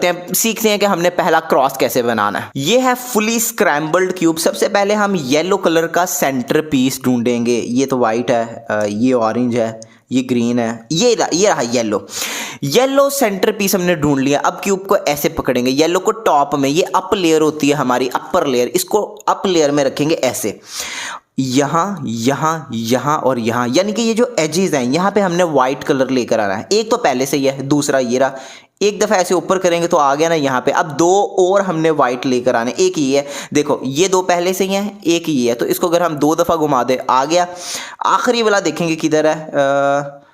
करते हैं, सीखते हैं कि हमने पहला क्रॉस कैसे बनाना है। ये है फुली स्क्रैम्बल्ड क्यूब। सबसे पहले हम येलो कलर का सेंटर पीस ढूंढेंगे। ये तो वाइट है, ये ऑरेंज है, ये ग्रीन है, ये रहा येलो सेंटर पीस हमने ढूंढ लिया। अब क्यूब को ऐसे पकड़ेंगे, येलो को टॉप में, ये अप लेयर होती है हमारी, अपर लेयर, इसको अप लेयर में रखेंगे ऐसे, यहाँ यहाँ यहाँ और यहाँ, यानी कि ये जो एजेस हैं यहाँ पे हमने व्हाइट कलर लेकर आना है। एक तो पहले से ही है, दूसरा ये रहा, एक दफ़ा ऐसे ऊपर करेंगे तो आ गया ना यहाँ पे। अब दो और हमने वाइट लेकर आने, एक ये है, देखो ये दो पहले से ही हैं, एक ये है, तो इसको अगर हम 2 दफ़ा घुमा दे आ गया। आखिरी वाला देखेंगे किधर है,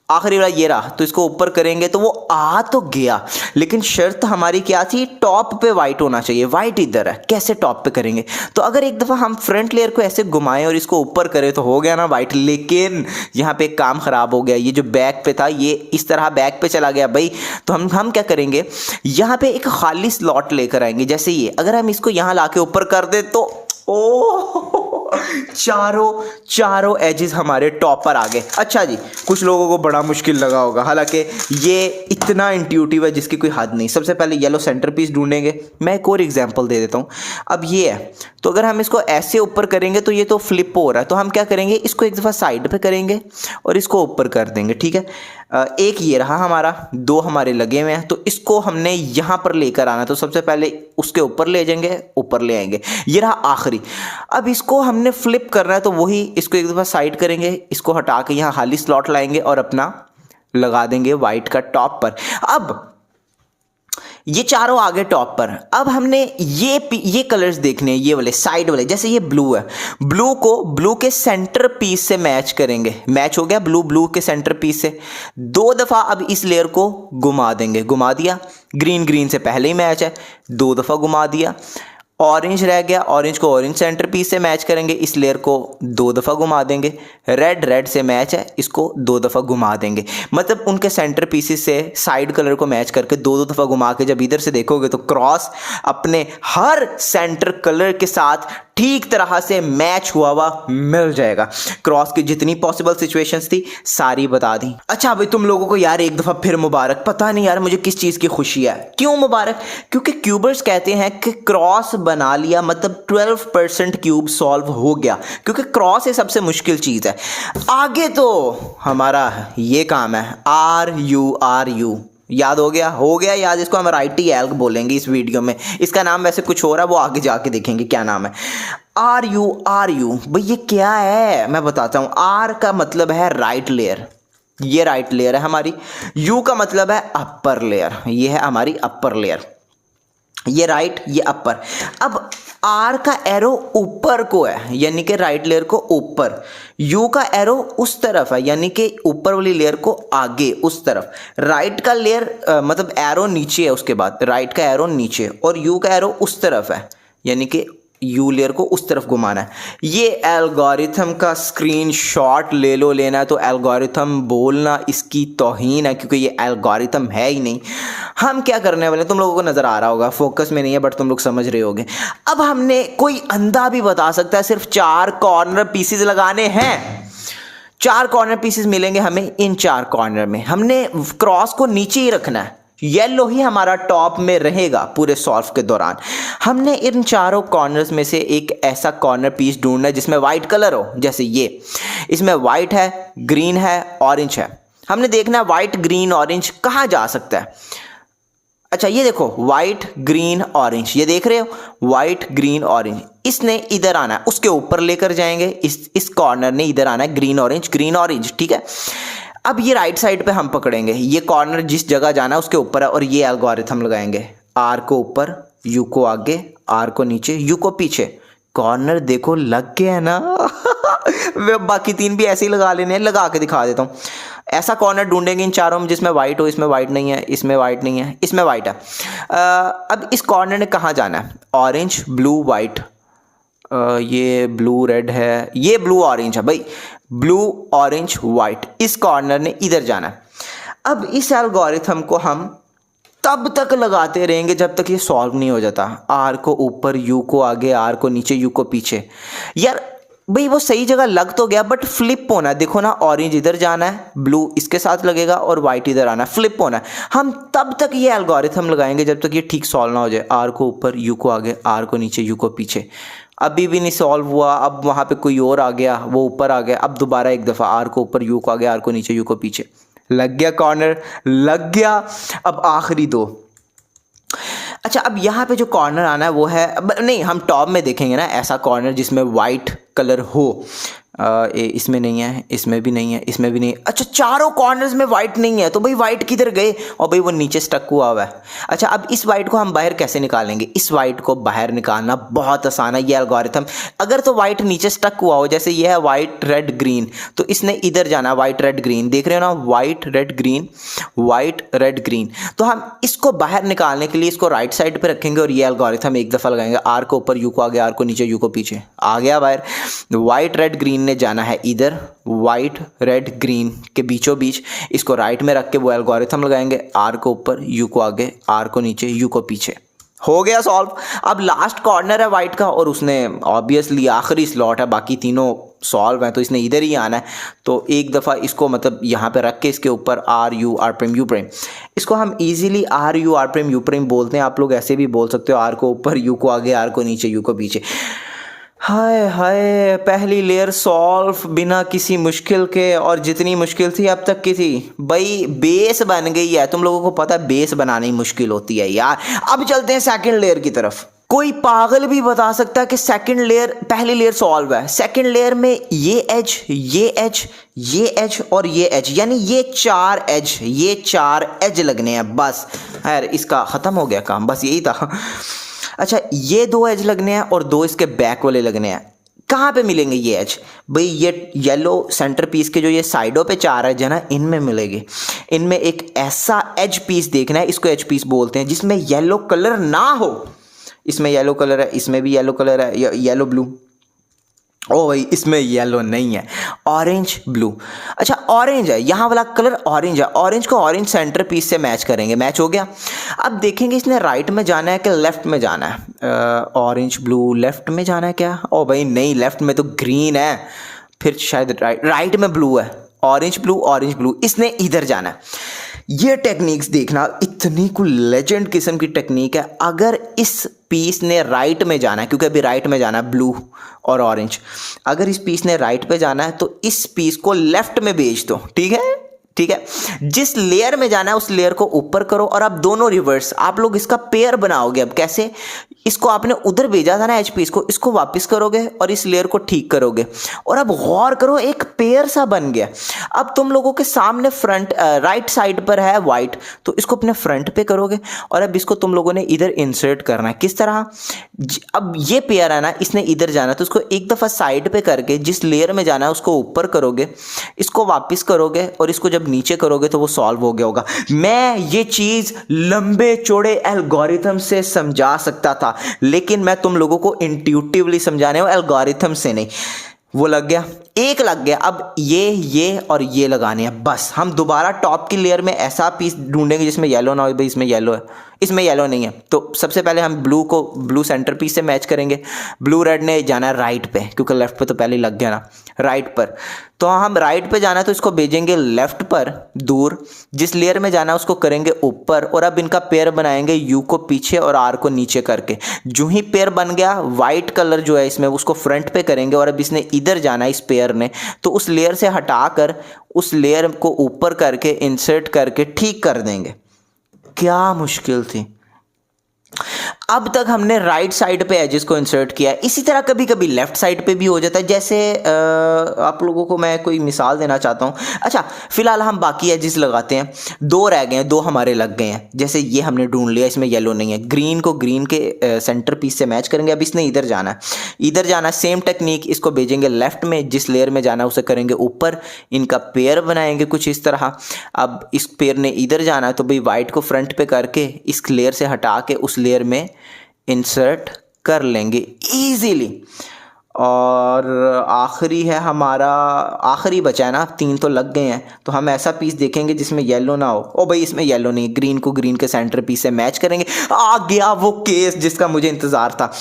आखिरी वाला ये रहा, तो इसको ऊपर करेंगे तो वो आ तो गया, लेकिन शर्त हमारी क्या थी, टॉप पे वाइट होना चाहिए। वाइट इधर है, कैसे टॉप पे करेंगे? तो अगर एक दफ़ा हम फ्रंट लेयर को ऐसे घुमाएं और इसको ऊपर करें तो हो गया ना वाइट, लेकिन यहाँ पे एक काम ख़राब हो गया। ये जो बैक पे था ये इस तरह बैक पे चला गया भाई। तो हम क्या करेंगे, यहाँ पे एक खाली स्लॉट लेकर आएंगे, जैसे ये, अगर हम इसको यहाँ ला के ऊपर कर दे तो ओ चारों एजेस हमारे टॉप पर आ गए। अच्छा जी, कुछ लोगों को बड़ा मुश्किल लगा होगा, हालांकि ये इतना इंट्यूटिव है जिसकी कोई हद नहीं। सबसे पहले येलो सेंटर पीस ढूंढेंगे। मैं एक और एग्जांपल दे देता हूँ। अब ये है, तो अगर हम इसको ऐसे ऊपर करेंगे तो ये तो फ्लिप हो रहा है, तो हम क्या करेंगे, इसको एक दफ़ा साइड पे करेंगे और इसको ऊपर कर देंगे, ठीक है। एक ये रहा हमारा, 2 हमारे लगे हुए हैं, तो इसको हमने यहाँ पर लेकर आना, तो सबसे पहले उसके ऊपर ले जाएंगे, ऊपर ले आएंगे, ये रहा आखिरी। अब इसको हमने फ्लिप करना है, तो वही इसको एक दफ़ा साइड करेंगे, इसको हटा के यहाँ खाली स्लॉट लाएंगे और अपना लगा देंगे वाइट का टॉप पर। अब ये चारों आगे टॉप पर। अब हमने ये कलर्स देखने हैं, ये वाले साइड वाले, जैसे ये ब्लू है, ब्लू को ब्लू के सेंटर पीस से मैच करेंगे। मैच हो गया ब्लू के सेंटर पीस से। 2 दफ़ा अब इस लेयर को घुमा देंगे, घुमा दिया। ग्रीन से पहले ही मैच है, 2 दफ़ा घुमा दिया। ऑरेंज रह गया, ऑरेंज को ऑरेंज सेंटर पीस से मैच करेंगे, इस लेयर को 2 दफ़ा घुमा देंगे। रेड से मैच है, इसको 2 दफ़ा घुमा देंगे। मतलब उनके सेंटर पीसेस से साइड कलर को मैच करके 2 दफ़ा घुमा के जब इधर से देखोगे तो क्रॉस अपने हर सेंटर कलर के साथ ठीक तरह से मैच हुआ मिल जाएगा। क्रॉस की जितनी पॉसिबल सिचुएशंस थी सारी बता दी। अच्छा भाई, तुम लोगों को यार एक दफ़ा फिर मुबारक। पता नहीं यार मुझे किस चीज़ की खुशी है। क्यों मुबारक? क्योंकि क्यूबर्स कहते हैं कि क्रॉस बना लिया मतलब 12% क्यूब सॉल्व हो गया, क्योंकि क्रॉस ये सबसे मुश्किल चीज़ है। आगे तो हमारा ये काम है, RU याद हो गया याद। इसको हम राइटी एल्ग बोलेंगे इस वीडियो में। इसका नाम वैसे कुछ हो रहा है, वो आगे जाके देखेंगे क्या नाम है। RU भाई ये क्या है मैं बताता हूँ। R का मतलब है राइट लेयर, ये राइट लेयर है हमारी। U का मतलब है अपर लेयर, ये है हमारी अपर लेयर। ये राइट, ये अपर। अब R का एरो ऊपर को है, यानी कि राइट लेयर को ऊपर। U का एरो उस तरफ है, यानी कि ऊपर वाली लेयर को आगे उस तरफ। राइट का लेयर मतलब एरो नीचे है, उसके बाद राइट का एरो नीचे, और U का एरो उस तरफ है, यानी कि U लेयर को उस तरफ घुमाना है। ये एल्गोरिथम का स्क्रीनशॉट ले लो, लेना है तो एल्गोरिथम बोलना इसकी तौहीन है, क्योंकि ये एल्गोरिथम है ही नहीं। हम क्या करने वाले, तुम लोगों को नज़र आ रहा होगा, फोकस में नहीं है बट तुम लोग समझ रहे होगे। अब हमने, कोई अंधा भी बता सकता है, सिर्फ 4 कॉर्नर पीसेस लगाने हैं। 4 कॉर्नर पीसेस मिलेंगे हमें। इन 4 कॉर्नर में हमने क्रॉस को नीचे ही रखना है, येलो ही हमारा टॉप में रहेगा पूरे सॉल्व के दौरान। हमने इन चारों कॉर्नर्स में से एक ऐसा कॉर्नर पीस ढूंढना है जिसमें वाइट कलर हो, जैसे ये, इसमें वाइट है, ग्रीन है, ऑरेंज है। हमने देखना है वाइट ग्रीन ऑरेंज कहाँ जा सकता है। अच्छा ये देखो, वाइट ग्रीन ऑरेंज, ये देख रहे हो, वाइट ग्रीन ऑरेंज। इसने इधर आना है, उसके ऊपर लेकर जाएंगे। इस कॉर्नर ने इधर आना है, ग्रीन ऑरेंज, ठीक है। अब ये राइट साइड पे हम पकड़ेंगे, ये कॉर्नर जिस जगह जाना है उसके ऊपर है, और ये एल्गोरिथम लगाएंगे। R को ऊपर, U को आगे, R को नीचे, U को पीछे। कॉर्नर देखो लग गया ना। बाकी 3 भी ऐसे ही लगा लेने हैं, लगा के दिखा देता हूँ। ऐसा कॉर्नर ढूंढेंगे इन चारों में जिसमें वाइट हो, इसमें वाइट नहीं है, इसमें वाइट नहीं है, इसमें वाइट है। अब इस कॉर्नर ने कहाँ जाना है, ऑरेंज ब्लू वाइट, ये ब्लू रेड है, ये ब्लू ऑरेंज है भाई, ब्लू ऑरेंज वाइट। इस कॉर्नर ने इधर जाना है। अब इस एल्गोरिथम को हम तब तक लगाते रहेंगे जब तक ये सॉल्व नहीं हो जाता। R को ऊपर, U को आगे, R को नीचे, U को पीछे। यार भाई वो सही जगह लग तो गया बट फ्लिप होना है। देखो ना, ऑरेंज इधर जाना है, ब्लू इसके साथ लगेगा और वाइट इधर आना है, फ्लिप होना है। हम तब तक ये एल्गोरिथम लगाएंगे जब तक ये ठीक सॉल्व ना हो जाए। आर को ऊपर, यू को आगे, आर को नीचे, यू को पीछे। अभी भी नहीं सॉल्व हुआ, अब वहाँ पे कोई और आ गया, वो ऊपर आ गया। अब दोबारा एक दफ़ा आर को ऊपर, यू को आगे, आर को नीचे, यू को पीछे। लग गया कॉर्नर, लग गया। अब आखिरी दो। अच्छा, अब यहाँ पे जो कॉर्नर आना है वो है, नहीं हम टॉप में देखेंगे ना ऐसा कॉर्नर जिसमें वाइट कलर हो। इसमें नहीं है, इसमें भी नहीं है, इसमें भी नहीं है। अच्छा, चारों कॉर्नर्स में वाइट नहीं है, तो भाई वाइट किधर गए? और भाई वो नीचे स्टक हुआ है। अच्छा, अब इस वाइट को हम बाहर कैसे निकालेंगे? इस वाइट को बाहर निकालना बहुत आसान है, ये एल्गोरिथम। अगर तो वाइट नीचे स्टक हुआ हो, जैसे ये है वाइट रेड ग्रीन, तो इसने इधर जाना, वाइट रेड ग्रीन, देख रहे हो ना, white red green, white red green. तो हम इसको बाहर निकालने के लिए इसको राइट साइड पे रखेंगे और ये एल्गोरिथम एक दफ़ा लगाएंगे। आर को ऊपर, यू को आगे, आर को नीचे, यू को पीछे। आ गया बाहर। वाइट रेड ग्रीन ने जाना है इधर, वाइट रेड ग्रीन के बीचों बीच। इसको राइट में रख के वो एल्गोरिथम लगाएंगे। आर को ऊपर, यू को आगे, आर को नीचे, यू को पीछे। हो गया सॉल्व। अब लास्ट कॉर्नर है वाइट का और उसने ऑब्वियसली आखिरी स्लॉट है, बाकी तीनों सॉल्व हैं, तो इसने इधर ही आना है। तो एक दफ़ा इसको मतलब यहाँ पे रख के इसके ऊपर R U R prime U prime, इसको हम easily R U R prime U prime बोलते हैं। आप लोग ऐसे भी बोल सकते हो, आर को ऊपर, यू को आगे, आर को नीचे, यू को पीछे। हाय हाय, पहली लेयर सॉल्व बिना किसी मुश्किल के, और जितनी मुश्किल थी अब तक की थी भाई बेस बन गई है। तुम लोगों को पता है बेस बनानी मुश्किल होती है यार। अब चलते हैं सेकंड लेयर की तरफ। कोई पागल भी बता सकता है कि सेकंड लेयर, पहली लेयर सॉल्व है, सेकंड लेयर में ये एज, ये एज, ये एज और ये एज, यानी ये चार एज, ये चार एज लगने हैं बस। यार इसका ख़त्म हो गया काम, बस यही था। अच्छा, ये दो एज लगने हैं और दो इसके बैक वाले लगने हैं। कहाँ पे मिलेंगे ये एज? भाई ये येलो सेंटर पीस के जो ये साइडों पे चार एज है ना, इनमें मिलेंगे। इनमें एक ऐसा एज पीस देखना है, इसको एज पीस बोलते हैं, जिसमें येलो कलर ना हो। इसमें येलो कलर है, इसमें भी येलो कलर है, येलो ब्लू। ओ भाई इसमें येलो नहीं है, ऑरेंज ब्लू। अच्छा, ऑरेंज है, यहाँ वाला कलर ऑरेंज है, ऑरेंज को ऑरेंज सेंटर पीस से मैच करेंगे। मैच हो गया। अब देखेंगे इसने राइट में जाना है कि लेफ्ट में जाना है। ऑरेंज ब्लू लेफ्ट में जाना है क्या? ओ भाई नहीं, लेफ्ट में तो ग्रीन है, फिर शायद राइट में ब्लू है। ऑरेंज ब्लू, इसने इधर जाना है। ये टेक्निक्स देखना, इतनी कोई लेजेंड किस्म की टेक्निक है। अगर इस पीस ने राइट में जाना है, क्योंकि अभी राइट में जाना है ब्लू और ऑरेंज, अगर इस पीस ने राइट पे जाना है तो इस पीस को लेफ्ट में भेज दो। ठीक है, ठीक है। जिस लेयर में जाना है उस लेयर को ऊपर करो और अब दोनों रिवर्स, आप लोग इसका पेयर बनाओगे। अब कैसे? इसको आपने उधर भेजा था ना एच पीस को, इसको वापस करोगे और इस लेयर को ठीक करोगे, और अब गौर करो एक पेयर सा बन गया। अब तुम लोगों के सामने फ्रंट राइट साइड पर है वाइट, तो इसको अपने फ्रंट पे करोगे और अब इसको तुम लोगों ने इधर इंसर्ट करना है। किस तरह? अब ये पेयर है ना, इसने इधर जाना, तो उसको एक दफ़ा साइड पे करके जिस लेयर में जाना है उसको ऊपर करोगे, इसको वापस करोगे और इसको जब नीचे करोगे तो वो सॉल्व हो गया होगा। मैं ये चीज़ लंबे चौड़े एल्गोरिथम से समझा सकता था, लेकिन मैं तुम लोगों को इंट्यूटिवली समझाने हूँ, एल्गोरिथम से नहीं। वो लग गया, एक लग गया। अब ये और ये लगाने हैं बस। हम दोबारा टॉप की लेयर में ऐसा पीस ढूंढेंगे जिसमें येलो ना हो। भाई इसमें येलो है, इसमें येलो नहीं है, तो सबसे पहले हम ब्लू को ब्लू सेंटर पीस से मैच करेंगे। ब्लू रेड ने जाना है राइट पे, क्योंकि लेफ्ट पे तो पहले ही लग गया ना, राइट पर। तो हम राइट पे जाना है तो इसको भेजेंगे लेफ्ट पर दूर, जिस लेयर में जाना है उसको करेंगे ऊपर, और अब इनका पेयर बनाएंगे यू को पीछे और आर को नीचे करके। जो ही पेयर बन गया, वाइट कलर जो है इसमें उसको फ्रंट पे करेंगे, और अब इसने इधर जाना है इस पेयर ने, तो उस लेयर से हटाकर उस लेयर को ऊपर करके इंसर्ट करके ठीक कर देंगे। क्या मुश्किल थी। अब तक हमने राइट साइड पे एजेस को इंसर्ट किया है, इसी तरह कभी कभी लेफ्ट साइड पे भी हो जाता है। जैसे आप लोगों को मैं कोई मिसाल देना चाहता हूँ। अच्छा, फिलहाल हम बाकी एजेस लगाते हैं। दो रह गए हैं, दो हमारे लग गए हैं। जैसे ये हमने ढूंढ लिया, इसमें येलो नहीं है। ग्रीन को ग्रीन के सेंटर पीस से मैच करेंगे। अब इसने इधर जाना है, इधर जाना है, सेम टेक्निक, इसको भेजेंगे लेफ्ट में, जिस लेयर में जाना है उसे करेंगे ऊपर, इनका पेयर बनाएंगे कुछ इस तरह। अब इस पेयर ने इधर जाना है, तो भाई वाइट को फ्रंट पे करके इस लेयर से हटा के उस लेयर में इंसर्ट कर लेंगे इजीली। और आखिरी है हमारा, आखिरी बचा है ना, 3 तो लग गए हैं। तो हम ऐसा पीस देखेंगे जिसमें येलो ना हो। ओ भाई इसमें येलो नहीं, ग्रीन को ग्रीन के सेंटर पीस से मैच करेंगे। आ गया वो केस जिसका मुझे इंतज़ार था।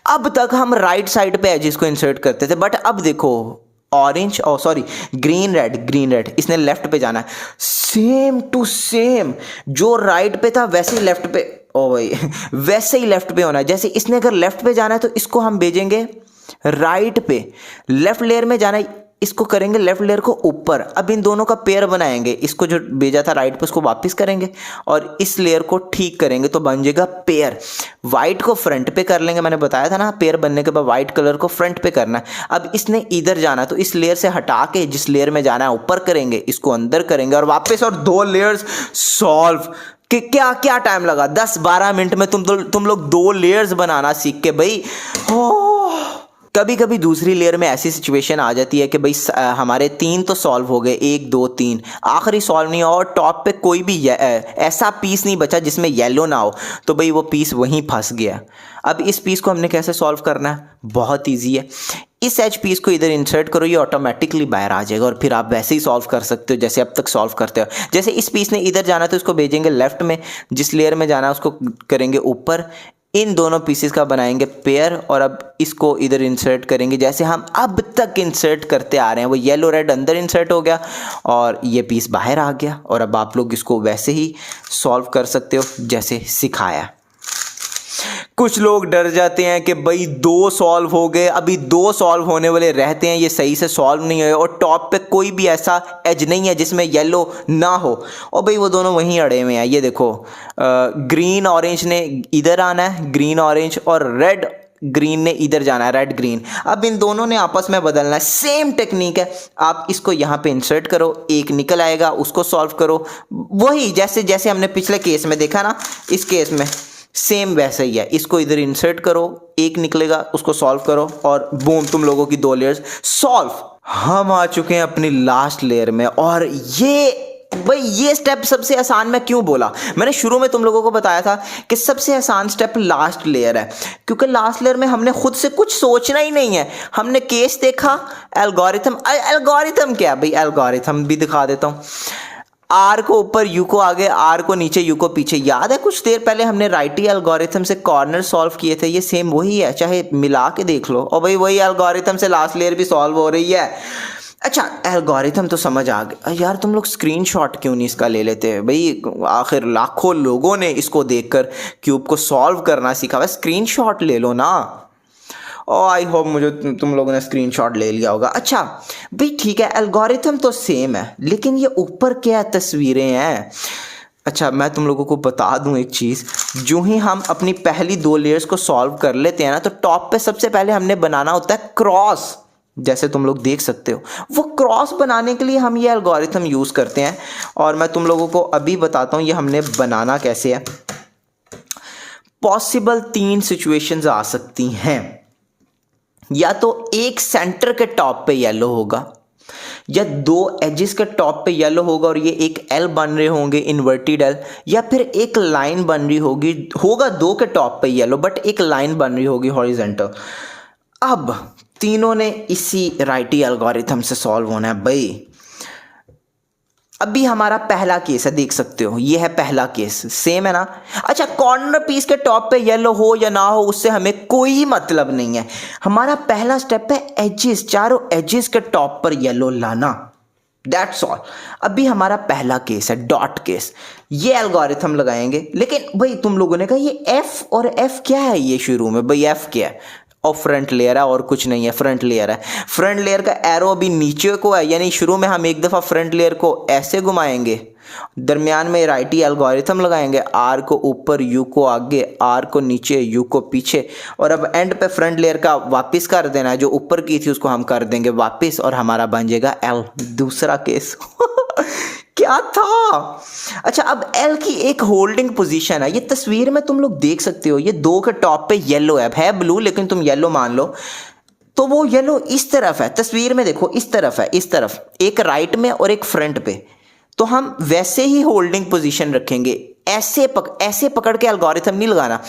अब तक हम राइट साइड पे एजेस को इंसर्ट करते थे, बट अब देखो ऑरेंज, ओ सॉरी ग्रीन रेड, इसने लेफ्ट पे जाना है। सेम टू सेम, जो राइट पे था वैसे ही लेफ्ट पे, ओ भाई वैसे ही लेफ्ट पे होना है। जैसे इसने अगर लेफ्ट पे जाना है तो इसको हम भेजेंगे राइट पे, लेफ्ट लेयर में जाना है इसको करेंगे लेफ्ट लेयर को ऊपर। अब इन दोनों का पेयर बनाएंगे, इसको जो भेजा था राइट पे उसको वापस करेंगे और इस लेयर को ठीक करेंगे तो बन जाएगा पेयर। वाइट को फ्रंट पे कर लेंगे, मैंने बताया था ना पेयर बनने के बाद वाइट कलर को फ्रंट पे करना है। अब इसने इधर जाना तो इस लेयर से हटा के जिस लेयर में जाना है ऊपर करेंगे, इसको अंदर करेंगे और वापस, और 2 लेयर्स सॉल्व। कि क्या क्या टाइम लगा, 10-12 मिनट में तुम लोग 2 लेयर्स बनाना सीख के भाई। कभी कभी दूसरी लेयर में ऐसी सिचुएशन आ जाती है कि भाई हमारे 3 तो सॉल्व हो गए, 1 2 3, आखिरी सॉल्व नहीं हुआ और टॉप पे कोई भी ऐसा पीस नहीं बचा जिसमें येलो ना हो, तो भाई वो पीस वहीं फंस गया। अब इस पीस को हमने कैसे सॉल्व करना है, बहुत ईजी है। इस एज पीस को इधर इंसर्ट करो, ये ऑटोमेटिकली बाहर आ जाएगा और फिर आप वैसे ही सॉल्व कर सकते हो जैसे अब तक सॉल्व करते हो। जैसे इस पीस ने इधर जाना तो इसको भेजेंगे लेफ्ट में, जिस लेयर में जाना है उसको करेंगे ऊपर, इन दोनों पीसेस का बनाएंगे पेयर और अब इसको इधर इंसर्ट करेंगे जैसे हम अब तक इंसर्ट करते आ रहे हैं। वो येलो रेड अंदर इंसर्ट हो गया और ये पीस बाहर आ गया और अब आप लोग इसको वैसे ही सॉल्व कर सकते हो जैसे सिखाया। कुछ लोग डर जाते हैं कि भाई 2 सॉल्व हो गए, अभी 2 सॉल्व होने वाले रहते हैं, ये सही से सॉल्व नहीं हुए और टॉप पे कोई भी ऐसा एज नहीं है जिसमें येलो ना हो, और भाई वो दोनों वहीं अड़े हुए हैं। ये देखो ग्रीन ऑरेंज ने इधर आना है, ग्रीन ऑरेंज, और रेड ग्रीन ने इधर जाना है, रेड ग्रीन। अब इन दोनों ने आपस में बदलना है, सेम टेक्निक है। आप इसको यहाँ पे इंसर्ट करो, एक निकल आएगा, उसको सॉल्व करो, वही जैसे जैसे हमने पिछले केस में देखा ना, इस केस में सेम वैसे ही है। इसको इधर इंसर्ट करो, एक निकलेगा, उसको सॉल्व करो और बूम, तुम लोगों की 2 लेयर्स सॉल्व। हम आ चुके हैं अपनी लास्ट लेयर में और ये स्टेप सबसे आसान मैं क्यों बोला, मैंने शुरू में तुम लोगों को बताया था कि सबसे आसान स्टेप लास्ट लेयर है, क्योंकि लास्ट लेयर में हमने खुद से कुछ सोचना ही नहीं है। हमने केस देखा, एल्गोरिथम क्या भाई, एल्गोरिथम भी दिखा देता हूं। आर को ऊपर, यू को आगे, आर को नीचे, यू को पीछे। याद है कुछ देर पहले हमने राइटी एल्गोरिथम से कॉर्नर सॉल्व किए थे, ये सेम वही है, चाहे मिला के देख लो। और भाई वही एल्गोरिथम से लास्ट लेयर भी सॉल्व हो रही है। अच्छा एल्गोरिथम तो समझ आ गया यार, तुम लोग स्क्रीनशॉट क्यों नहीं इसका ले लेते भाई, आखिर लाखों लोगों ने इसको देखकर क्यूब को सॉल्व करना सीखा है, स्क्रीनशॉट ले लो ना। और आई होप मुझे तुम लोगों ने स्क्रीनशॉट ले लिया होगा। अच्छा भाई ठीक है, एल्गोरिथम तो सेम है, लेकिन ये ऊपर क्या तस्वीरें हैं। अच्छा मैं तुम लोगों को बता दूं एक चीज़, जो ही हम अपनी पहली 2 लेयर्स को सॉल्व कर लेते हैं ना, तो टॉप पे सबसे पहले हमने बनाना होता है क्रॉस। जैसे तुम लोग देख सकते हो, वो क्रॉस बनाने के लिए हम ये एल्गोरिथम यूज़ करते हैं और मैं तुम लोगों को अभी बताता हूँ ये हमने बनाना कैसे है। पॉसिबल 3 सिचुएशंस आ सकती हैं, या तो एक सेंटर के टॉप पे येलो होगा, या 2 एजेस के टॉप पे येलो होगा और ये एक एल बन रहे होंगे, इन्वर्टेड एल, या फिर एक लाइन बन रही होगा 2 के टॉप पे येलो बट एक लाइन बन रही होगी हॉरिजॉन्टल। अब तीनों ने इसी राइटी एल्गोरिथम से सॉल्व होना है भाई। अभी हमारा पहला केस है, देख सकते हो ये है पहला केस, सेम है ना। अच्छा कॉर्नर पीस के टॉप पे येलो हो या ना हो उससे हमें कोई मतलब नहीं है। हमारा पहला स्टेप है एजेस, चारों एजेस के टॉप पर येलो लाना, दैट्स ऑल। अभी हमारा पहला केस है डॉट केस, ये एल्गोरिथम लगाएंगे। लेकिन भाई तुम लोगों ने कहा ये एफ, और एफ क्या है, ये शुरू में भाई एफ क्या है, और फ्रंट लेयर है और कुछ नहीं है, फ्रंट लेयर है। फ्रंट लेयर का एरो अभी नीचे को है, यानी शुरू में हम एक दफ़ा फ्रंट लेयर को ऐसे घुमाएंगे, दरमियान में राइटी एल्गोरिथम लगाएंगे, आर को ऊपर, यू को आगे, आर को नीचे, यू को पीछे, और अब एंड पे फ्रंट लेयर का वापस कर देना है, जो ऊपर की थी उसको हम कर देंगे वापस और हमारा बन जाएगा एल। दूसरा केस क्या था। अच्छा अब एल की एक होल्डिंग पोजीशन है, ये तस्वीर में तुम लोग देख सकते हो, ये 2 के टॉप पे येलो है ब्लू लेकिन तुम येलो मान लो, तो वो येलो इस तरफ है, तस्वीर में देखो इस तरफ है, इस तरफ एक राइट में और एक फ्रंट पे। तो हम वैसे ही होल्डिंग पोजीशन रखेंगे, ऐसे पकड़ के एल्गोरिथम नहीं लगाना,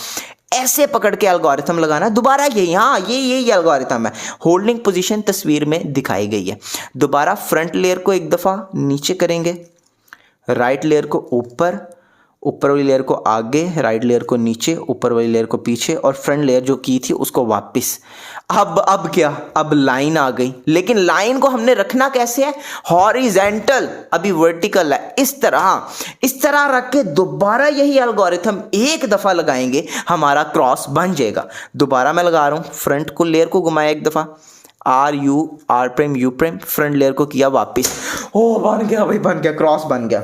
ऐसे पकड़ के एल्गोरिथम लगाना, दोबारा यही, हाँ यही एल्गोरिथम है। होल्डिंग पोजीशन तस्वीर में दिखाई गई है। दोबारा फ्रंट लेयर को एक दफ़ा नीचे करेंगे, राइट लेयर को ऊपर, ऊपर वाली लेयर को आगे, राइट लेयर को नीचे, ऊपर वाली लेयर को पीछे, और फ्रंट लेयर जो की थी उसको वापस। अब क्या, अब लाइन आ गई, लेकिन लाइन को हमने रखना कैसे है, हॉरिजेंटल, अभी वर्टिकल है, इस तरह रख के दोबारा यही एल्गोरिथम एक दफ़ा लगाएंगे, हमारा क्रॉस बन जाएगा। दोबारा मैं लगा रहा हूँ, फ्रंट को लेयर को घुमाया एक दफ़ा, R prime U prime, front layer को किया वापस, ओ बन गया भाई, बन गया, क्रॉस बन गया।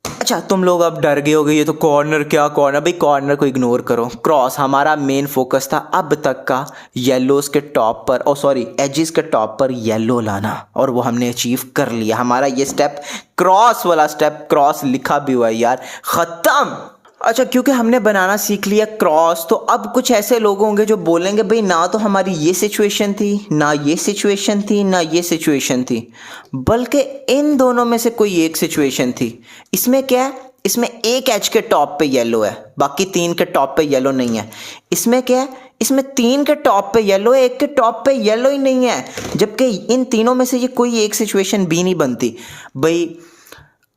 अच्छा, तुम लोग अब डर गए हो गए, ये तो कॉर्नर, क्या कॉर्नर, भाई कॉर्नर को इग्नोर करो, क्रॉस हमारा मेन फोकस था अब तक का, येलोस के टॉप पर, एजेस के टॉप पर येलो लाना, और वो हमने अचीव कर लिया। हमारा ये स्टेप, क्रॉस वाला स्टेप, क्रॉस लिखा भी हुआ है यार, खत्म। अच्छा, क्योंकि हमने बनाना सीख लिया क्रॉस, तो अब कुछ ऐसे लोग होंगे जो बोलेंगे भाई ना तो हमारी ये सिचुएशन थी, ना ये सिचुएशन थी, ना ये सिचुएशन थी, बल्कि इन दोनों में से कोई एक सिचुएशन थी। इसमें क्या है, इसमें एक एज के टॉप पे येलो है, बाकी 3 के टॉप पे येलो नहीं है। इसमें क्या है, इसमें 3 के टॉप पे येलो है, एक के टॉप पे येलो ही नहीं है, जबकि इन तीनों में से ये कोई एक सिचुएशन भी नहीं बनती। भाई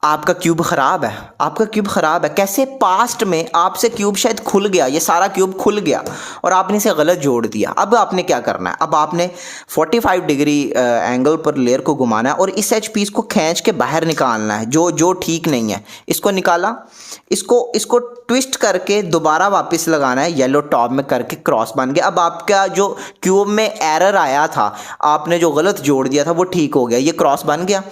आपका क्यूब ख़राब है, आपका क्यूब ख़राब है। कैसे, पास्ट में आपसे क्यूब शायद खुल गया, ये सारा क्यूब खुल गया और आपने इसे गलत जोड़ दिया। अब आपने क्या करना है, अब आपने 45 डिग्री एंगल पर लेयर को घुमाना है और इस एच पीस को खींच के बाहर निकालना है, जो ठीक नहीं है। इसको निकाला, इसको ट्विस्ट करके दोबारा वापस लगाना है, येलो टॉप में करके क्रॉस बन गया। अब आपका जो क्यूब में एरर आया था, आपने जो गलत जोड़ दिया था वो ठीक हो गया, ये क्रॉस बन गया।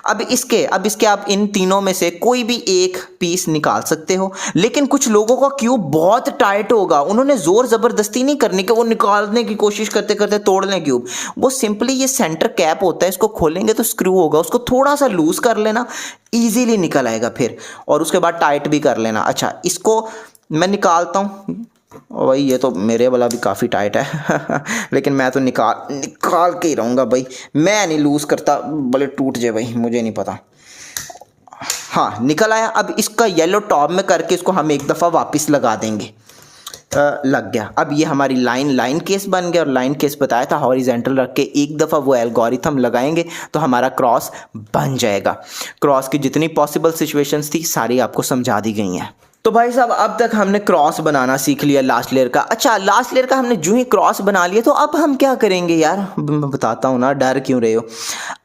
अब इसके आप इन तीनों में से कोई भी एक पीस निकाल सकते हो, लेकिन कुछ लोगों का क्यूब बहुत टाइट होगा, उन्होंने जोर जबरदस्ती नहीं करनी कि वो निकालने की कोशिश करते करते तोड़ लें क्यूब। वो सिंपली, ये सेंटर कैप होता है, इसको खोलेंगे तो स्क्रू होगा, उसको थोड़ा सा लूज कर लेना, इजीली निकल आएगा फिर, और उसके बाद टाइट भी कर लेना। अच्छा, इसको मैं निकालता हूँ, भाई ये तो मेरे वाला भी काफ़ी टाइट है लेकिन मैं तो निकाल के ही रहूँगा भाई, मैं नहीं लूज़ करता, भले टूट जाए भाई, मुझे नहीं पता। हाँ, निकल आया। अब इसका येलो टॉप में करके इसको हम एक दफ़ा वापस लगा देंगे, लग गया। अब ये हमारी लाइन केस बन गया, और लाइन केस बताया था हॉरिजेंटल रख के एक दफ़ा वो एल्गोरिथम लगाएंगे तो हमारा क्रॉस बन जाएगा। क्रॉस की जितनी पॉसिबल सिचुएशंस थी सारी आपको समझा दी गई हैं। तो भाई साहब, अब तक हमने क्रॉस बनाना सीख लिया लास्ट लेयर का। अच्छा, लास्ट लेयर का हमने जो ही क्रॉस बना लिया, तो अब हम क्या करेंगे यार, मैं बताता हूँ ना, डर क्यों रहे हो।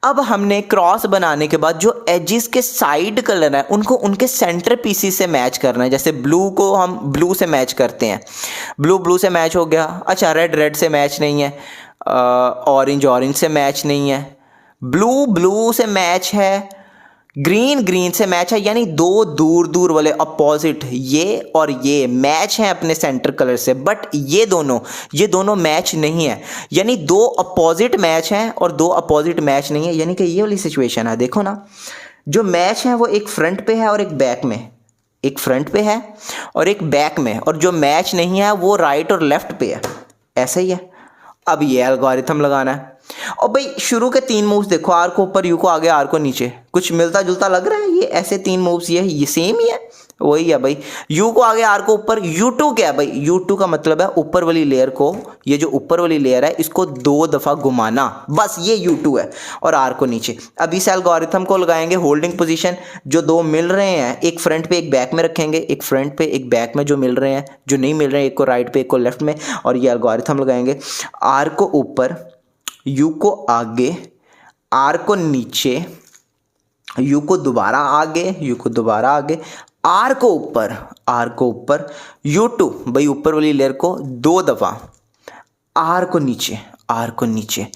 अब हमने क्रॉस बनाने के बाद जो एजेस के साइड कलर है उनको उनके सेंटर पीसीस से मैच करना है। जैसे ब्लू को हम ब्लू से मैच करते हैं, ब्लू से मैच हो गया। अच्छा, रेड से मैच नहीं है, ऑरेंज से मैच नहीं है, ब्लू से मैच है, ग्रीन से मैच है, यानी दो दूर वाले अपोजिट, ये और ये मैच हैं अपने सेंटर कलर से, बट ये दोनों मैच नहीं है, यानी दो अपोजिट मैच हैं और दो अपोजिट मैच नहीं है। यानी कि ये वाली सिचुएशन है, देखो ना, जो मैच है वो एक फ्रंट पे है और एक बैक में, एक फ्रंट पे है और एक बैक में, और जो मैच नहीं है वो राइट और लेफ्ट पे है, ऐसा ही है। अब ये एल्गोरिथम लगाना है, और भाई शुरू के 3 मूव्स देखो, आर को ऊपर, यू को आगे, आर को नीचे, कुछ मिलता जुलता लग रहा है, ये ऐसे 3 मूव्स ये सेम ही है, वही है भाई। यू को आगे, आर को ऊपर। U2 क्या है भाई, U2 का मतलब है ऊपर वाली लेयर को, ये जो ऊपर वाली लेयर है इसको 2 दफ़ा घुमाना, बस ये U2 है, और आर को नीचे। अब इस एल्गोरिथम को लगाएंगे होल्डिंग पोजीशन, जो 2 मिल रहे हैं एक फ्रंट पे एक बैक में रखेंगे, एक फ्रंट पे एक बैक में जो मिल रहे हैं, जो नहीं मिल रहे हैं एक को राइट पे एक को लेफ्ट में, और ये एल्गोरिथम लगाएंगे। आर को ऊपर, यू को आगे, आर को नीचे, यू को दोबारा आगे, आर को ऊपर, U2 भाई ऊपर वाली लेयर को 2 दफ़ा, आर को नीचे।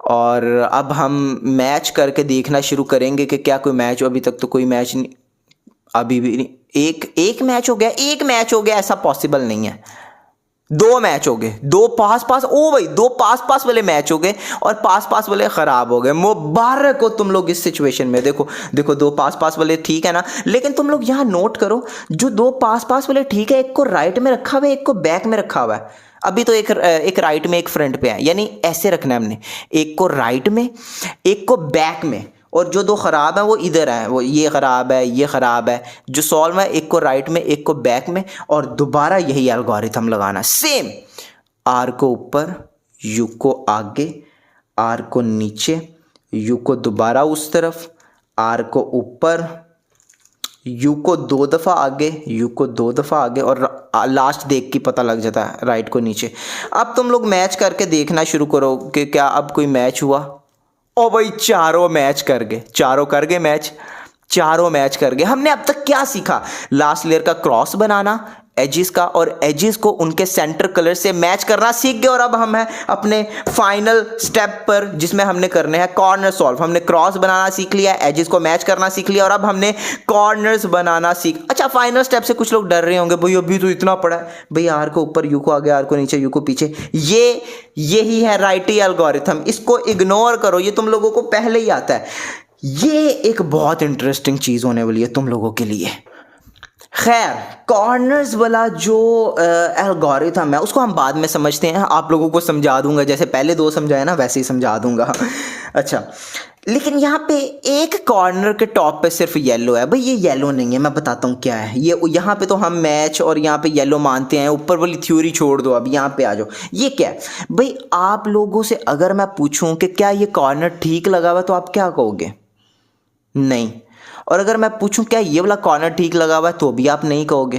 और अब हम मैच करके देखना शुरू करेंगे कि क्या कोई मैच हो। अभी तक तो कोई मैच नहीं, अभी भी नहीं। एक मैच हो गया, ऐसा पॉसिबल नहीं है। 2 मैच हो गए, 2 पास, ओ भाई 2 पास वाले मैच हो गए, और पास वाले खराब हो गए। मुबारक हो तुम लोग इस सिचुएशन में। देखो 2 पास वाले ठीक है ना, लेकिन तुम लोग यहाँ नोट करो, जो 2 पास वाले ठीक है, एक को राइट में रखा हुआ है, एक को बैक में रखा हुआ है। अभी तो एक राइट में एक फ्रंट पे है, यानी ऐसे रखना है हमने, एक को राइट में एक को बैक में, और जो दो ख़राब है वो इधर है, वो ये ख़राब है, ये ख़राब है। जो सॉल्व है एक को राइट में एक को बैक में, और दोबारा यही एल्गोरिथम लगाना सेम। आर को ऊपर, यू को आगे, आर को नीचे, यू को दोबारा उस तरफ, आर को ऊपर, यू को 2 दफ़ा आगे, यू को 2 दफ़ा आगे, और लास्ट देख के पता लग जाता है राइट को नीचे। अब तुम लोग मैच करके देखना शुरू करो कि क्या अब कोई मैच हुआ। ओ भाई चारों मैच कर गए, चारों कर गए मैच, चारों मैच कर गए। हमने अब तक क्या सीखा? लास्ट लेयर का क्रॉस बनाना एजिस का, और एजिस को उनके सेंटर कलर से मैच करना सीख गए। और अब हम हैं अपने फाइनल स्टेप पर जिसमें हमने करने हैं कॉर्नर सॉल्व। हमने क्रॉस बनाना सीख लिया, एजिस को मैच करना सीख लिया, और अब हमने कॉर्नर्स बनाना सीख। अच्छा, फाइनल स्टेप से कुछ लोग डर रहे होंगे, भाई अभी तो इतना पड़ा है। भाई आर को ऊपर, यू को आगे, आर को नीचे, यू को पीछे, यही है राइटी एल्गोरिथम। इसको इग्नोर करो, ये तुम लोगों को पहले ही आता है। ये एक बहुत इंटरेस्टिंग चीज़ होने वाली है तुम लोगों के लिए। खैर, कॉर्नर्स वाला जो एल्गोरिथम है उसको हम बाद में समझते हैं, आप लोगों को समझा दूंगा, जैसे पहले 2 समझाया ना वैसे ही समझा दूंगा। अच्छा, लेकिन यहाँ पे एक कॉर्नर के टॉप पे सिर्फ येलो है। भाई ये येलो नहीं है, मैं बताता हूँ क्या है ये। यहाँ पे तो हम मैच और यहाँ पे येलो मानते हैं, ऊपर वाली थ्योरी छोड़ दो, अब यहाँ पे आ जाओ। ये क्या है भाई? आप लोगों से अगर मैं पूछूं कि क्या ये कॉर्नर ठीक लगा हुआ, तो आप क्या कहोगे? नहीं। और अगर मैं पूछूं क्या ये वाला कॉर्नर ठीक लगा हुआ है, तो भी आप नहीं कहोगे,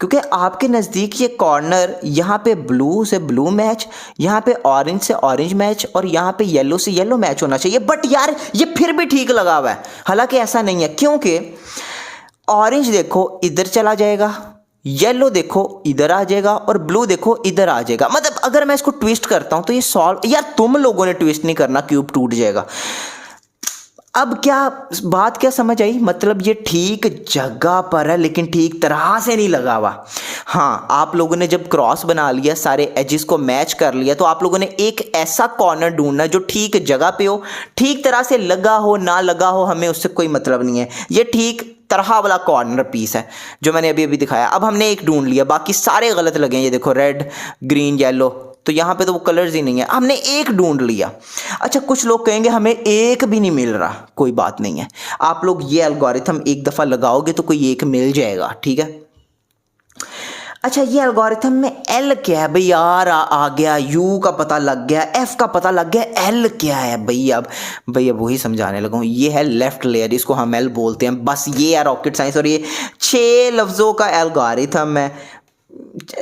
क्योंकि आपके नज़दीक ये कॉर्नर, यहाँ पे ब्लू से ब्लू मैच, यहाँ पे ऑरेंज से ऑरेंज मैच, और यहाँ पे येलो से येलो मैच होना चाहिए। बट यार ये फिर भी ठीक लगा हुआ है, हालांकि ऐसा नहीं है, क्योंकि ऑरेंज देखो इधर चला जाएगा, येलो देखो इधर आ जाएगा, और ब्लू देखो इधर आ जाएगा। मतलब अगर मैं इसको ट्विस्ट करता हूं तो ये सॉल्व, यार तुम लोगों ने ट्विस्ट नहीं करना, क्यूब टूट जाएगा। अब क्या बात क्या समझ आई? मतलब ये ठीक जगह पर है लेकिन ठीक तरह से नहीं लगा हुआ। हाँ, आप लोगों ने जब क्रॉस बना लिया, सारे एजेस को मैच कर लिया, तो आप लोगों ने एक ऐसा कॉर्नर ढूंढना है जो ठीक जगह पे हो, ठीक तरह से लगा हो ना लगा हो, हमें उससे कोई मतलब नहीं है। ये ठीक तरह वाला कॉर्नर पीस है जो मैंने अभी अभी दिखाया। अब हमने एक ढूंढ लिया, बाकी सारे गलत लगे हैं। ये देखो रेड, ग्रीन, येलो, तो यहाँ पे तो वो कलर्स ही नहीं है, हमने एक ढूंढ लिया। अच्छा, कुछ लोग कहेंगे हमें एक भी नहीं मिल रहा, कोई बात नहीं है, आप लोग ये एल्गोरिथम एक दफ़ा लगाओगे तो कोई एक मिल जाएगा, ठीक है। अच्छा, ये एल्गोरिथम में एल क्या है भाई? आर आ गया, यू का पता लग गया, एफ का पता लग गया, एल क्या है भाई? अब वही समझाने लगा हूँ। ये है लेफ्ट लेयर, इसको हम एल बोलते हैं। बस ये है रॉकेट साइंस, और ये 6 लफ्ज़ों का एल्गोरिथम है,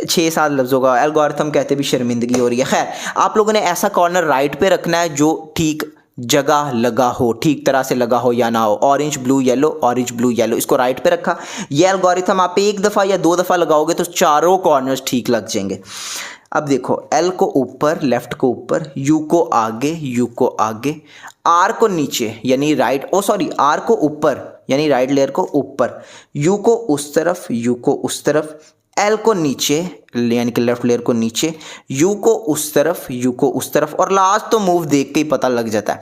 6-7 लफ्ज़ों का एल्गोरिथम कहते भी शर्मिंदगी हो रही है। खैर, आप लोगों ने ऐसा कॉर्नर राइट पे रखना है जो ठीक जगह लगा हो, ठीक तरह से लगा हो या ना हो। Orange blue yellow, orange blue yellow, इसको राइट पे रखा। ये एल्गोरिथम आप एक दफ़ा या 2 दफ़ा लगाओगे तो चारों कॉर्नर्स ठीक लग जाएंगे। अब देखो, एल को ऊपर, लेफ्ट को ऊपर, यू को आगे, यू को आगे, आर को नीचे यानी राइट, आर को ऊपर यानी राइट लेयर को ऊपर, यू को उस तरफ, यू को उस तरफ, एल को नीचे यानी कि लेफ्ट लेयर को नीचे, यू को उस तरफ, यू को उस तरफ, और लास्ट तो मूव देख के ही पता लग जाता है।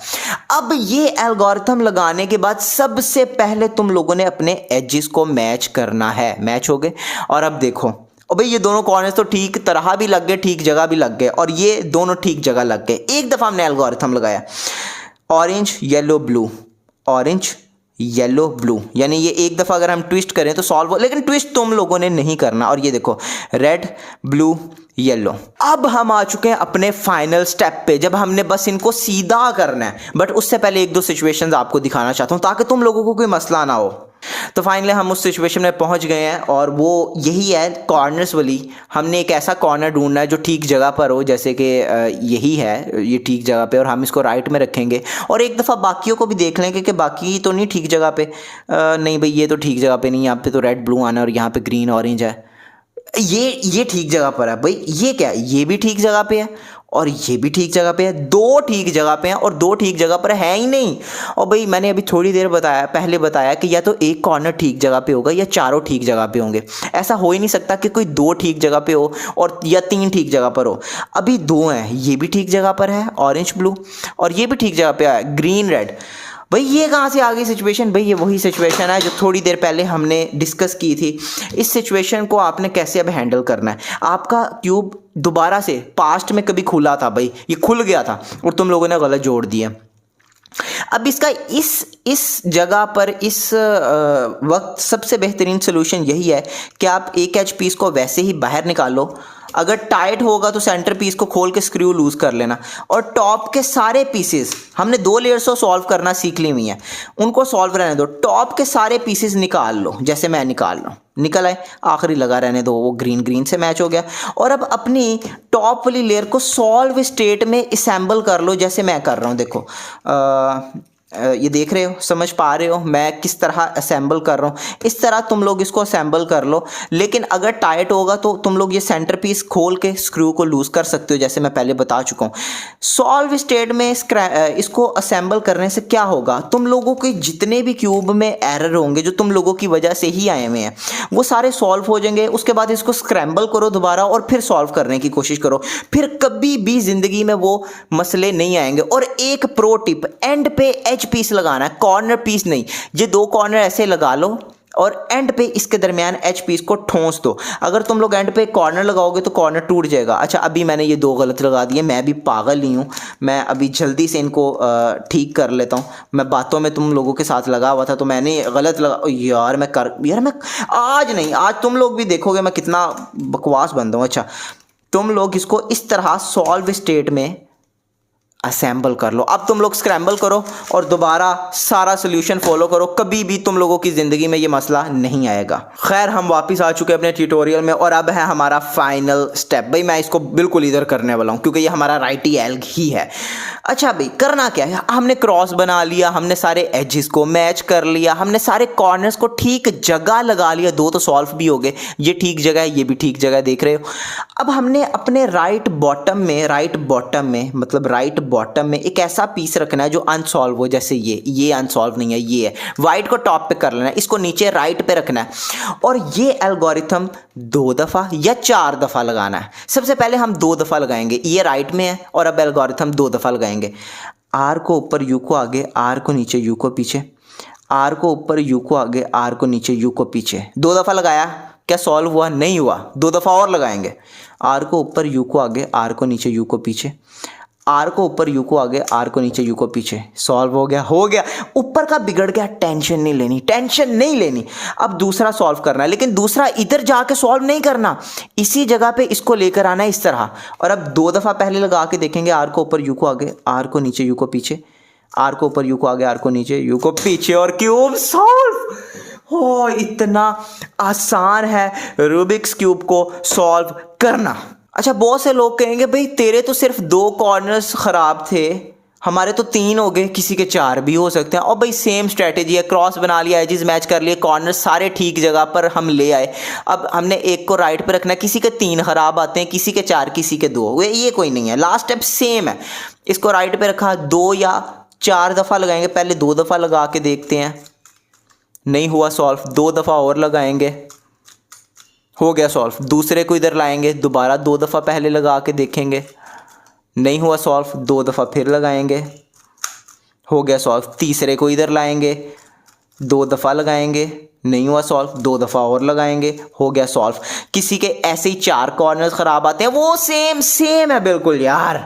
अब ये एल्गोरिथम लगाने के बाद सबसे पहले तुम लोगों ने अपने एजेस को मैच करना है। मैच हो गए, और अब देखो, और भाई ये दोनों कॉर्नर्स तो ठीक तरह भी लग गए, ठीक जगह भी लग गए, और ये दोनों ठीक जगह लग गए। एक दफ़ा हमने एल्गोरिथम लगाया, orange yellow blue, orange yellow blue, यानी ये एक दफ़ा अगर हम ट्विस्ट करें तो सॉल्व हो, लेकिन ट्विस्ट तुम लोगों ने नहीं करना। और ये देखो, रेड ब्लू येलो। अब हम आ चुके हैं अपने फाइनल स्टेप पे, जब हमने बस इनको सीधा करना है। बट उससे पहले 1-2 सिचुएशंस आपको दिखाना चाहता हूँ ताकि तुम लोगों को कोई मसला ना हो। तो फाइनली हम उस सिचुएशन में पहुंच गए हैं, और वो यही है कॉर्नर्स वाली। हमने एक ऐसा कॉर्नर ढूंढना है जो ठीक जगह पर हो, जैसे कि यही है, ये ठीक जगह पे, और हम इसको राइट में रखेंगे। और एक दफ़ा बाकियों को भी देख लेंगे कि बाकी तो नहीं ठीक जगह पे। नहीं भाई, ये तो ठीक जगह पे नहीं, यहाँ पे तो रेड ब्लू आना है, और यहाँ पे ग्रीन ऑरेंज है। ये ठीक जगह पर है भाई। ये क्या है? ये भी ठीक जगह पे है, और ये भी ठीक जगह पे है। 2 ठीक जगह पे हैं, और 2 ठीक जगह पर है ही नहीं। और भाई मैंने अभी थोड़ी देर पहले बताया कि या तो एक कॉर्नर ठीक जगह पे होगा या चारों ठीक जगह पे होंगे। ऐसा हो ही नहीं सकता कि कोई 2 ठीक जगह पे हो और या 3 ठीक जगह पर हो। अभी 2 हैं, ये भी ठीक जगह पर है ऑरेंज ब्लू, और ये भी ठीक जगह पे है ग्रीन रेड। भाई ये कहाँ से आ गई सिचुएशन? भाई ये वही सिचुएशन है जो थोड़ी देर पहले हमने डिस्कस की थी। इस सिचुएशन को आपने कैसे अब हैंडल करना है? आपका क्यूब दोबारा से पास्ट में कभी खुला था भाई, ये खुल गया था और तुम लोगों ने गलत जोड़ दिया। अब इसका इस जगह पर इस वक्त सबसे बेहतरीन सोल्यूशन यही है कि आप एक एच पीस को वैसे ही बाहर निकालो। अगर टाइट होगा तो सेंटर पीस को खोल के स्क्रू लूज कर लेना, और टॉप के सारे पीसेस हमने 2 लेयर्स को सॉल्व करना सीख ली हुई हैं, उनको सॉल्व रहने दो। टॉप के सारे पीसेस निकाल लो, जैसे मैं निकाल रहा हूँ, निकल आए, आखिरी लगा रहने दो, वो ग्रीन ग्रीन से मैच हो गया। और अब अपनी टॉप वाली लेयर को सॉल्व स्टेट में असेंबल कर लो, जैसे मैं कर रहा हूँ। देखो ये देख रहे हो, समझ पा रहे हो मैं किस तरह असेंबल कर रहा हूँ। इस तरह तुम लोग इसको असेंबल कर लो, लेकिन अगर टाइट होगा तो तुम लोग ये सेंटर पीस खोल के स्क्रू को लूज कर सकते हो, जैसे मैं पहले बता चुका हूँ। सॉल्व स्टेट में इसको असेंबल करने से क्या होगा, तुम लोगों के जितने भी क्यूब में एरर होंगे जो तुम लोगों की वजह से ही आए हुए हैं, वो सारे सॉल्व हो जाएंगे। उसके बाद इसको स्क्रैम्बल करो दोबारा और फिर सॉल्व करने की कोशिश करो, फिर कभी भी जिंदगी में वो मसले नहीं आएंगे। और एक प्रो टिप, एंड पे एच पीस लगाना है, कॉर्नर पीस नहीं। ये 2 कॉर्नर ऐसे लगा लो और एंड पे इसके दरमियान एच पीस को ठोंस दो। अगर तुम लोग एंड पे कॉर्नर लगाओगे तो कॉर्नर टूट जाएगा। अच्छा, अभी मैंने ये 2 गलत लगा दिए, मैं भी पागल नहीं हूँ, मैं अभी जल्दी से इनको ठीक कर लेता हूँ। मैं बातों में तुम लोगों के साथ लगा हुआ था तो मैंने गलत लगा। यार मैं आज नहीं, आज तुम लोग भी देखोगे मैं कितना बकवास बंदा हूँ। अच्छा, तुम लोग इसको इस तरह सॉल्व स्टेट में असेंबल कर लो। अब तुम लोग स्क्रैम्बल करो और दोबारा सारा सोल्यूशन फॉलो करो, कभी भी तुम लोगों की ज़िंदगी में ये मसला नहीं आएगा। खैर, हम वापस आ चुके हैं अपने ट्यूटोरियल में और अब है हमारा फाइनल स्टेप। भाई मैं इसको बिल्कुल इधर करने वाला हूँ क्योंकि ये हमारा राइटी एल्ग ही है। अच्छा भाई, करना क्या है, हमने क्रॉस बना लिया, हमने सारे एजेस को मैच कर लिया, हमने सारे कॉर्नर्स को ठीक जगह लगा लिया। 2 तो सॉल्व भी हो गए, ये ठीक जगह है, ये भी ठीक जगह है, देख रहे हो। अब हमने अपने राइट बॉटम में मतलब राइट बॉटम में एक ऐसा पीस रखना है जो अनसॉल्व हो, जैसे ये अनसॉल्व नहीं है, ये है। वाइट को टॉप पे कर लेना है, इसको नीचे राइट पे रखना है और ये एल्गोरिथम 2 दफ़ा या 4 दफ़ा लगाना है। सबसे पहले हम 2 दफ़ा लगाएंगे, ये राइट में है और अब एल्गोरिथम 2 दफ़ा लगाएंगे। आर को ऊपर, यू को आगे, आर को नीचे, यू को पीछे, आर को ऊपर, यू को आगे, आर को नीचे, यू को पीछे। 2 दफ़ा लगाया, क्या सॉल्व हुआ? नहीं हुआ। 2 दफ़ा और लगाएंगे। आर को ऊपर, यू को आगे, आर को नीचे, यू को पीछे, आर को ऊपर, यू को आगे, आर को नीचे, यू को पीछे। सॉल्व हो गया। ऊपर का बिगड़ गया, टेंशन नहीं लेनी। अब दूसरा सॉल्व करना है, लेकिन दूसरा इधर जाके सॉल्व नहीं करना, इसी जगह पे इसको लेकर आना है इस तरह। और अब 2 दफ़ा पहले लगा के देखेंगे। आर को ऊपर, यू को आगे, आर को नीचे, यू को पीछे, आर को ऊपर, यू को आगे, आर को नीचे, यू को पीछे, और क्यूब सॉल्व। हो, इतना आसान है रूबिक्स क्यूब को सॉल्व करना। अच्छा, बहुत से लोग कहेंगे भाई तेरे तो सिर्फ 2 कॉर्नर्स ख़राब थे, हमारे तो 3 हो गए, किसी के 4 भी हो सकते हैं। और भाई सेम स्ट्रेटेजी है, क्रॉस बना लिया, एजेस मैच कर लिए, कॉर्नर सारे ठीक जगह पर हम ले आए। अब हमने एक को राइट पे रखना है, किसी के 3 ख़राब आते हैं, किसी के 4, किसी के 2, ये कोई नहीं है। लास्ट स्टेप सेम है, इसको राइट पे रखा, 2 या 4 दफ़ा लगाएंगे। पहले 2 दफ़ा लगा के देखते हैं, नहीं हुआ सॉल्व, 2 दफ़ा और लगाएंगे, हो गया सॉल्व। दूसरे को इधर लाएंगे, दोबारा 2 दफ़ा पहले लगा के देखेंगे, नहीं हुआ सॉल्व, 2 दफ़ा फिर लगाएंगे, हो गया सॉल्व। तीसरे को इधर लाएंगे, 2 दफ़ा लगाएंगे, नहीं हुआ सॉल्व, 2 दफ़ा और लगाएंगे, हो गया सॉल्व। किसी के ऐसे ही 4 कॉर्नर्स ख़राब आते हैं, वो सेम है बिल्कुल यार।